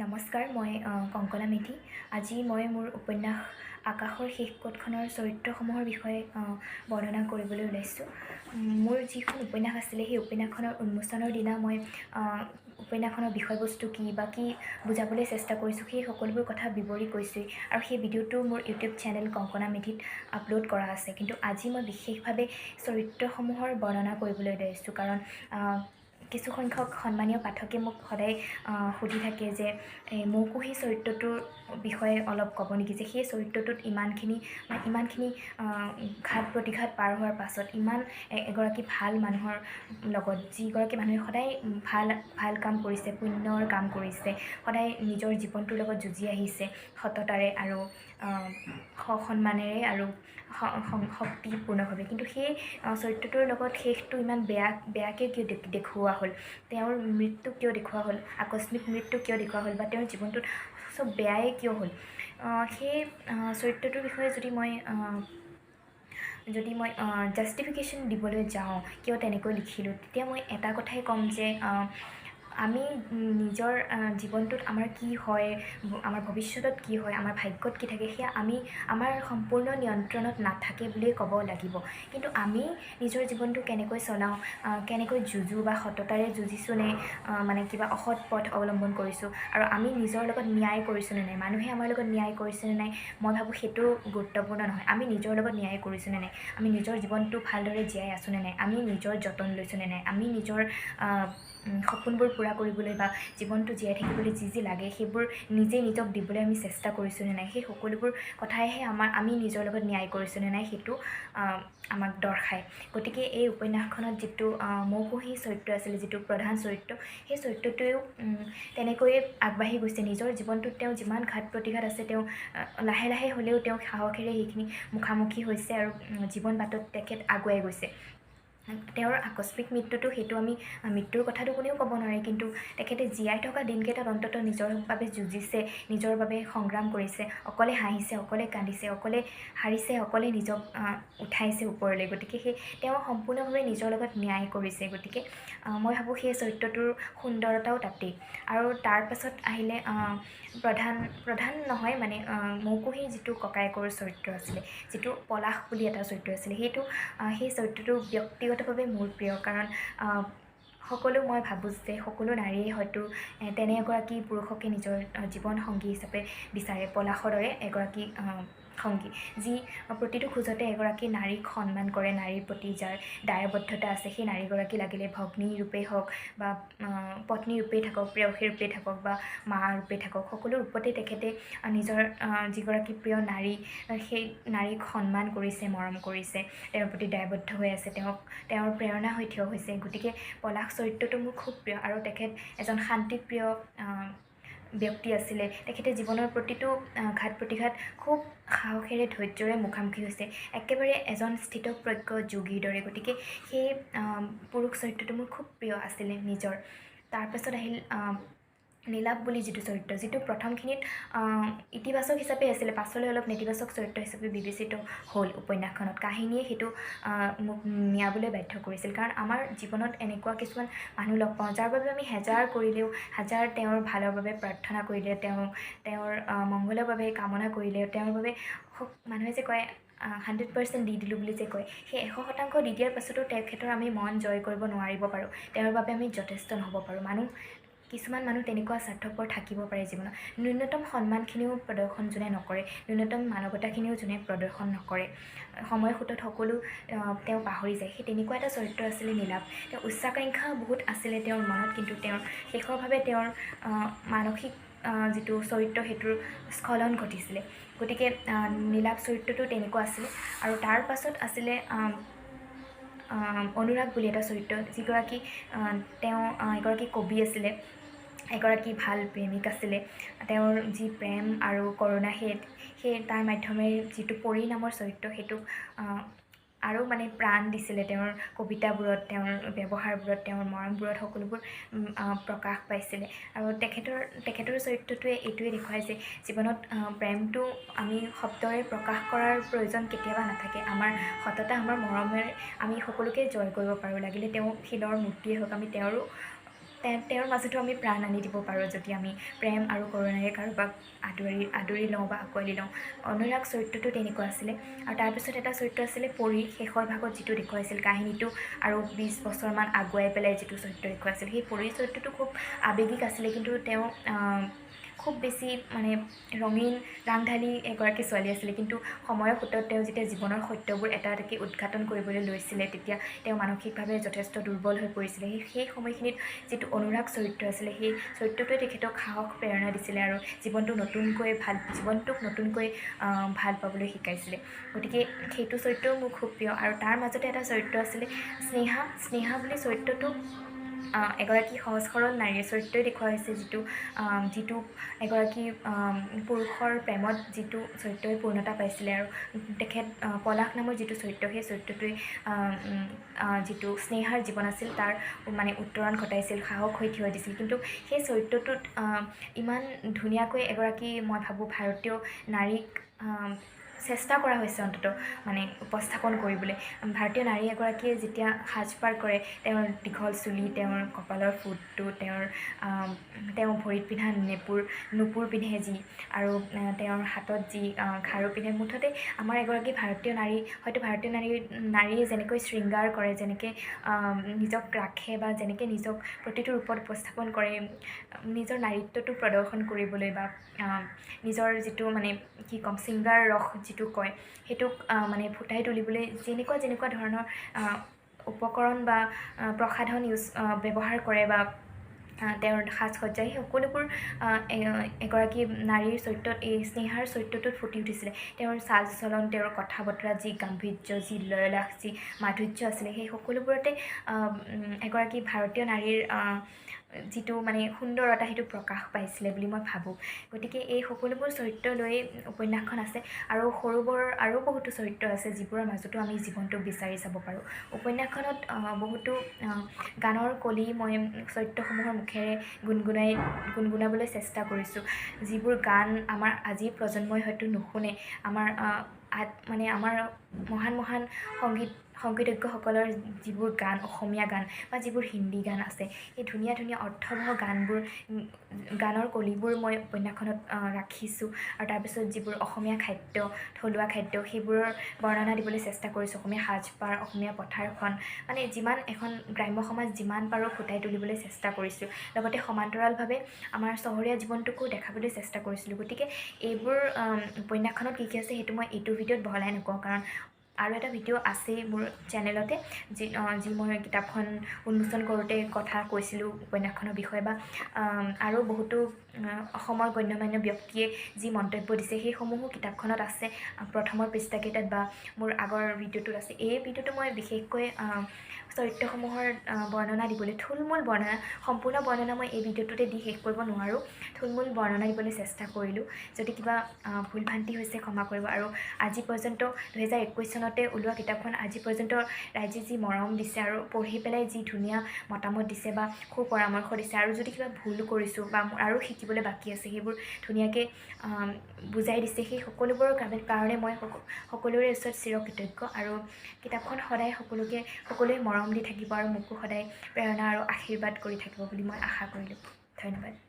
নমস্কাৰ, মই কংকনা মেধি। আজি মই মোৰ উপন্যাস আকাশৰ শেষ কোটখনৰ চৰিত্ৰসমূহৰ বিষয়ে বৰ্ণনা কৰিবলৈ ওলাইছোঁ। মোৰ যিখন উপন্যাস আছিলে সেই উপন্যাসখনৰ উন্মোচনৰ দিনা মই উপন্যাসখনৰ বিষয়বস্তু কি বা কি বুজাবলৈ চেষ্টা কৰিছোঁ সেই সকলোবোৰ কথা বিৱৰি কৈছোঁ, আৰু সেই ভিডিঅ'টো মোৰ ইউটিউব চেনেল কংকনা মেধিত আপলোড কৰা আছে। কিন্তু আজি মই বিশেষভাৱে চৰিত্ৰসমূহৰ বৰ্ণনা কৰিবলৈ ওলাইছোঁ, কাৰণ কিছু সংখ্যক সন্মানীয় পাঠকে মোক সদায় সুধি থাকে যে মৌকুহী চৰিত্ৰটোৰ বিষয়ে অলপ ক'ব নেকি, যে সেই চৰিত্ৰটোত ইমানখিনি ঘাত প্ৰতিঘাত পাৰ হোৱাৰ পাছত ইমান এগৰাকী ভাল মানুহৰ লগত, যিগৰাকী মানুহে সদায় ভাল কাম কৰিছে, পুণ্যৰ কাম কৰিছে, সদায় নিজৰ জীৱনটোৰ লগত যুঁজি আহিছে সততাৰে আৰু সন্মানেৰে আৰু শক্তিপূৰ্ণভাৱে, কিন্তু সেই চৰিত্ৰটোৰ লগত শেষটো ইমান বেয়াকৈ কিয় দেখুওৱা হ'ল, তেওঁৰ মৃত্যু কিয় দেখুওৱা হ'ল, আকস্মিক মৃত্যু কিয় দেখুওৱা হ'ল, বা তেওঁৰ জীৱনটোত চব বেয়াই কিয় হ'ল। সেই চৰিত্ৰটোৰ বিষয়ে যদি মই জাষ্টিফিকেশ্যন দিবলৈ যাওঁ কিয় তেনেকৈ লিখিলোঁ, তেতিয়া মই এটা কথাই ক'ম যে আমি নিজৰ জীৱনটোত আমাৰ কি হয়, আমাৰ ভৱিষ্যতত কি হয়, আমাৰ ভাগ্যত কি থাকে, সেয়া আমাৰ সম্পূৰ্ণ নিয়ন্ত্ৰণত নাথাকে বুলিয়ে ক'ব লাগিব। কিন্তু আমি নিজৰ জীৱনটো কেনেকৈ চলাওঁ, কেনেকৈ যুঁজোঁ বা সততাৰে যুঁজিছোঁ নে মানে কিবা অসৎ পথ অৱলম্বন কৰিছোঁ, আৰু আমি নিজৰ লগত ন্যায় কৰিছোঁ নে নাই, মানুহে আমাৰ লগত ন্যায় কৰিছে নে নাই, মই ভাবোঁ সেইটো গুৰুত্বপূৰ্ণ নহয়। আমি নিজৰ লগত ন্যায় কৰিছোঁ নে নাই, আমি নিজৰ জীৱনটো ভালদৰে জীয়াই আছোঁ নে নাই, আমি নিজৰ যতন লৈছোঁ নে নাই, আমি নিজৰ সপোনবোৰ পূৰা কৰিবলৈ বা জীৱনটো জীয়াই থাকিবলৈ যি লাগে সেইবোৰ নিজক দিবলৈ আমি চেষ্টা কৰিছোঁ নে নাই, সেই সকলোবোৰ কথাইহে আমি নিজৰ লগত ন্যায় কৰিছোঁ নে নাই সেইটো আমাক দৰ্শায়। গতিকে এই উপন্যাসখনত যিটো মৌকুহী চৰিত্ৰ আছিলে, যিটো প্ৰধান চৰিত্ৰ, সেই চৰিত্ৰটোৱেও তেনেকৈয়ে আগবাঢ়ি গৈছে। নিজৰ জীৱনটোত তেওঁ যিমান ঘাত প্ৰতিঘাত আছে, তেওঁ লাহে লাহে হ'লেও তেওঁ সাহসেৰে সেইখিনি মুখামুখি হৈছে আৰু জীৱন বাটত তেখেত আগুৱাই গৈছে। তেওঁৰ আকস্মিক মৃত্যুটো সেইটো আমি মৃত্যুৰ কথাটো কোনেও ক'ব নোৱাৰে, কিন্তু তেখেতে জীয়াই থকা দিনকেইটাত অন্ততঃ নিজৰ বাবে যুঁজিছে, নিজৰ বাবে সংগ্ৰাম কৰিছে, অকলে হাঁহিছে, অকলে কান্দিছে, অকলে হাৰিছে, অকলে নিজক উঠাইছে ওপৰলৈ। গতিকে তেওঁ সম্পূৰ্ণভাৱে নিজৰ লগত ন্যায় কৰিছে। গতিকে মই ভাবোঁ সেই চৰিত্ৰটোৰ সুন্দৰতাও তাতেই। আৰু তাৰ পাছত আহিলে প্ৰধান নহয় মানে মৌকুহীৰ যিটো ককায়েকৰ চৰিত্ৰ আছিলে, যিটো পলাশ বুলি এটা চৰিত্ৰ আছিলে, সেই চৰিত্ৰটো ব্যক্তিগতভাৱে মোৰ প্ৰিয়, কাৰণ মই ভাবোঁ যে সকলো নাৰীয়ে হয়তো তেনে এগৰাকী পুৰুষকে নিজৰ জীৱন সংগী হিচাপে বিচাৰে, পলাশৰ দৰে এগৰাকী সংগী, যি প্ৰতিটো খোজতে এগৰাকী নাৰীক সন্মান কৰে, নাৰীৰ প্ৰতি যাৰ দায়বদ্ধতা আছে, সেই নাৰীগৰাকী লাগিলে ভগ্নী ৰূপেই হওক বা পত্নী ৰূপেই থাকক, প্ৰেয়সী ৰূপেই থাকক বা মা ৰূপেই থাকক, সকলো ৰূপতে তেখেতে নিজৰ যিগৰাকী প্ৰিয় নাৰী, সেই নাৰীক সন্মান কৰিছে, মৰম কৰিছে, তেওঁৰ প্ৰতি দায়বদ্ধ হৈ আছে, তেওঁৰ প্ৰেৰণা হৈ থিয় হৈছে। গতিকে পলাশ চৰিত্ৰটো মোৰ খুব প্ৰিয়, আৰু তেখেত এজন শান্তিপ্ৰিয় ব্যক্তি আছিলে। তেখেতে জীৱনৰ প্ৰতিটো ঘাত প্ৰতিঘাত খুব সাহসেৰে ধৈৰ্যৰে মুখামুখি হৈছে, একেবাৰে এজন স্থিতপ্ৰজ্ঞ যোগীৰ দৰে। গতিকে সেই পুৰুষ চৰিত্ৰটো মোৰ খুব প্ৰিয় আছিলে নিজৰ। তাৰপাছত আহিল নীলাপ বুলি যিটো চৰিত্ৰ, যিটো প্ৰথমখিনিত ইতিবাচক হিচাপে আছিলে, পাছলৈ অলপ নেতিবাচক চৰিত্ৰ হিচাপে বিবেচিত হ'ল উপন্যাসখনত। কাহিনীয়ে সেইটো মোক নিয়াবলৈ বাধ্য কৰিছিল, কাৰণ আমাৰ জীৱনত এনেকুৱা কিছুমান মানুহ লগ পাওঁ যাৰ বাবে আমি হাজাৰ কৰিলেও, হাজাৰ তেওঁৰ ভালৰ বাবে প্ৰাৰ্থনা কৰিলে, তেওঁৰ মংগলৰ বাবে কামনা কৰিলে, তেওঁৰ বাবে মানুহে যে কয় 100% দি দিলোঁ বুলি যে কয়, সেই 100% দি দিয়াৰ পাছতো তেখেতৰ আমি মন জয় কৰিব নোৱাৰিব পাৰোঁ, তেওঁৰ বাবে আমি যথেষ্ট নহ'ব পাৰোঁ। কিছুমান মানুহ তেনেকুৱা স্বাৰ্থপৰ থাকিব পাৰে জীৱনত। ন্যূনতম সন্মানখিনিও প্ৰদৰ্শন যোনে নকৰে, ন্যূনতম মানৱতাখিনিও যোনে প্ৰদৰ্শন নকৰে, সময় সোঁতত সকলো তেওঁ পাহৰি যায়, সেই তেনেকুৱা এটা চৰিত্ৰ আছিলে নীলাপ। তেওঁ উচ্চাকাংক্ষা বহুত আছিলে তেওঁৰ মনত, কিন্তু শেষৰভাৱে তেওঁৰ মানসিক যিটো চৰিত্ৰ সেইটোৰ স্খলন ঘটিছিলে। গতিকে নীলাপ চৰিত্ৰটো তেনেকুৱা আছিলে। আৰু তাৰ পাছত আছিলে অনুৰাগ বুলি এটা চৰিত্ৰ, যিগৰাকী তেওঁ এগৰাকী কবি আছিলে, এগৰাকী ভাল প্ৰেমিক আছিলে। তেওঁৰ যি প্ৰেম আৰু কৰুণা, সেই তাৰ মাধ্যমেৰে যিটো পৰী নামৰ চৰিত্ৰ, সেইটোক আৰু মানে প্ৰাণ দিছিলে তেওঁৰ কবিতাবোৰত, তেওঁৰ ব্যৱহাৰবোৰত, তেওঁৰ মৰমবোৰত, সকলোবোৰ প্ৰকাশ পাইছিলে। আৰু তেখেতৰ চৰিত্ৰটোৱে এইটোৱে দেখুৱায় যে জীৱনত প্ৰেমটো আমি শব্দৰে প্ৰকাশ কৰাৰ প্ৰয়োজন কেতিয়াবা নাথাকে। আমাৰ সততা, আমাৰ মৰমেৰে আমি সকলোকে জয় কৰিব পাৰোঁ, লাগিলে তেওঁ শিলৰ মূৰ্তিয়ে হওক, আমি তেওঁৰো তেওঁৰ মাজতো আমি প্ৰাণ আনি দিব পাৰোঁ যদি আমি প্ৰেম আৰু কৰুণাৰে কাৰোবাক আদৰি লওঁ বা আঁকোৱালি লওঁ। অনুৰাগ চৰিত্ৰটো তেনেকুৱা আছিলে। আৰু তাৰপিছত এটা চৰিত্ৰ আছিলে পৰী, শেষৰ ভাগত যিটো দেখুৱাইছিল কাহিনীটো আৰু 20 বছৰমান আগুৱাই পেলাই যিটো চৰিত্ৰ দেখুৱাইছিল, সেই পৰী চৰিত্ৰটো খুব আৱেগিক আছিলে, কিন্তু তেওঁ খুব বেছি মানে ৰঙীন ৰাংঢালী এগৰাকী ছোৱালী আছিলে। কিন্তু সময়ৰ সোঁতত তেওঁ যেতিয়া জীৱনৰ সত্যবোৰ এটা এটাকৈ উদঘাটন কৰিবলৈ লৈছিলে, তেতিয়া তেওঁ মানসিকভাৱে যথেষ্ট দুৰ্বল হৈ পৰিছিলে। সেই সময়খিনিত যিটো অনুৰাগ চৰিত্ৰ আছিলে, সেই চৰিত্ৰটোৱে তেখেতক সাহস প্ৰেৰণা দিছিলে আৰু জীৱনটোক নতুনকৈ ভাল পাবলৈ শিকাইছিলে। গতিকে সেইটো চৰিত্ৰও মোৰ খুব প্ৰিয়। আৰু তাৰ মাজতে এটা চৰিত্ৰ আছিলে স্নেহা বুলি চৰিত্ৰটো এগৰাকী সহজ সৰল নাৰীৰ চৰিত্ৰই দেখুওৱা হৈছে, যিটো এগৰাকী পুৰুষৰ প্ৰেমত যিটো চৰিত্ৰই পূৰ্ণতা পাইছিলে। আৰু তেখেত পলাশ নামৰ যিটো চৰিত্ৰ, সেই চৰিত্ৰটোৱে যিটো স্নেহাৰ জীৱন আছিল তাৰ মানে উত্তৰণ ঘটাইছিল, সাহস হৈ থিয় দিছিল। কিন্তু সেই চৰিত্ৰটোত ইমান ধুনীয়াকৈ এগৰাকী, মই ভাবোঁ, ভাৰতীয় নাৰীক চেষ্টা কৰা হৈছে অন্ততঃ মানে উপস্থাপন কৰিবলৈ। ভাৰতীয় নাৰী এগৰাকীয়ে যেতিয়া সাজপাৰ কৰে, তেওঁৰ দীঘল চুলি, তেওঁৰ কপালৰ ফুটটো, তেওঁ ভৰিত পিন্ধা নুপুৰ পিন্ধে যি, আৰু তেওঁৰ হাতত যি খাৰু পিন্ধে, মুঠতে আমাৰ এগৰাকী ভাৰতীয় নাৰী, হয়তো ভাৰতীয় নাৰীয়ে যেনেকৈ শৃংগাৰ কৰে, যেনেকৈ নিজক ৰাখে বা যেনেকৈ নিজক প্ৰতিটো ৰূপত উপস্থাপন কৰে, নিজৰ নাৰীত্বটো প্ৰদৰ্শন কৰিবলৈ বা নিজৰ যিটো মানে কি ক'ম, শৃংগাৰ ৰস যিটো কয়, সেইটোক মানে ফুটাই তুলিবলৈ যেনেকুৱা ধৰণৰ উপকৰণ বা প্ৰসাধন ব্যৱহাৰ কৰে বা তেওঁৰ সাজ সজ্জা, সেই সকলোবোৰ এগৰাকী নাৰীৰ চৰিত্ৰত, এই স্নেহাৰ চৰিত্ৰটোত ফুটি উঠিছিলে। তেওঁৰ চাল চলন, তেওঁৰ কথা বতৰা, যি গাম্ভীৰ্য, যি লয়লাস, যি মাধুৰ্য আছিলে, সেই সকলোবোৰতে এগৰাকী ভাৰতীয় নাৰীৰ যিটো মানে সুন্দৰতা, সেইটো প্ৰকাশ পাইছিলে বুলি মই ভাবোঁ। গতিকে এই সকলোবোৰ চৰিত্ৰ লৈ উপন্যাসখন আছে। আৰু সৰু বৰ আৰু বহুতো চৰিত্ৰ আছে, যিবোৰৰ মাজতো আমি জীৱনটোক বিচাৰি চাব পাৰোঁ। উপন্যাসখনত বহুতো গানৰ কলি মই চৰিত্ৰসমূহৰ মুখেৰে গুণগুণাবলৈ চেষ্টা কৰিছোঁ, যিবোৰ গান আমাৰ আজিৰ প্ৰজন্মই হয়তো নুশুনে। আমাৰ মহান সংগীতজ্ঞসকলৰ যিবোৰ গান, অসমীয়া গান বা যিবোৰ হিন্দী গান আছে, সেই ধুনীয়া অৰ্থবহ গানৰ কলিবোৰ মই উপন্যাসখনত ৰাখিছোঁ। আৰু তাৰপিছত যিবোৰ অসমীয়া খাদ্য, থলুৱা খাদ্য, সেইবোৰৰ বৰ্ণনা দিবলৈ চেষ্টা কৰিছোঁ। অসমীয়া সাজপাৰ, অসমীয়া পথাৰখন, মানে এখন গ্ৰাম্য সমাজ যিমান পাৰোঁ ফুটাই তুলিবলৈ চেষ্টা কৰিছোঁ। লগতে সমান্তৰালভাৱে আমাৰ চহৰীয়া জীৱনটোকো দেখাবলৈ চেষ্টা কৰিছিলোঁ। গতিকে এইবোৰ উপন্যাসখনত কি আছে, সেইটো মই এইটো ভিডিঅ'ত বহলাই নকওঁ, কাৰণ আৰু এটা ভিডিঅ' আছেই মোৰ চেনেলতে, যি মই কিতাপখন উন্মোচন কৰোঁতে কথা কৈছিলোঁ উপন্যাসখনৰ বিষয়ে, বা আৰু বহুতো অসমৰ গণ্যমান্য ব্যক্তিয়ে যি মন্তব্য দিছে, সেইসমূহো কিতাপখনত আছে, প্ৰথমৰ পৃষ্ঠাকেইটাত বা মোৰ আগৰ ভিডিঅ'টোত আছে। এই ভিডিঅ'টো মই বিশেষকৈ চৰিত্ৰসমূহৰ বৰ্ণনা দিবলৈ, থুলমূল বৰ্ণনা, সম্পূৰ্ণ বৰ্ণনা মই এই ভিডিঅ'টোতে দি শেষ কৰিব নোৱাৰোঁ, থুলমূল বৰ্ণনা দিবলৈ চেষ্টা কৰিলোঁ। যদি কিবা ভুল ভ্ৰান্তি হৈছে ক্ষমা কৰিব। আৰু আজি পৰ্যন্ত 2021 চনতে ওলোৱা কিতাপখন আজি পৰ্যন্ত ৰাইজে যি মৰম দিছে আৰু পঢ়ি পেলাই যি ধুনীয়া মতামত দিছে বা সুপৰামৰ্শ দিছে, আৰু যদি কিবা ভুল কৰিছোঁ বা আৰু শিকিবলৈ বাকী আছে, সেইবোৰ ধুনীয়াকৈ বুজাই দিছে, সেই সকলোবোৰৰ কাৰণে মই সকলোৰে ওচৰত চিৰকৃতজ্ঞ। আৰু কিতাপখন সদায় সকলোৱে মৰম দি থাকিব আৰু মোকো সদায় প্ৰেৰণা আৰু আশীৰ্বাদ কৰি থাকিব বুলি মই আশা কৰিলোঁ। ধন্যবাদ।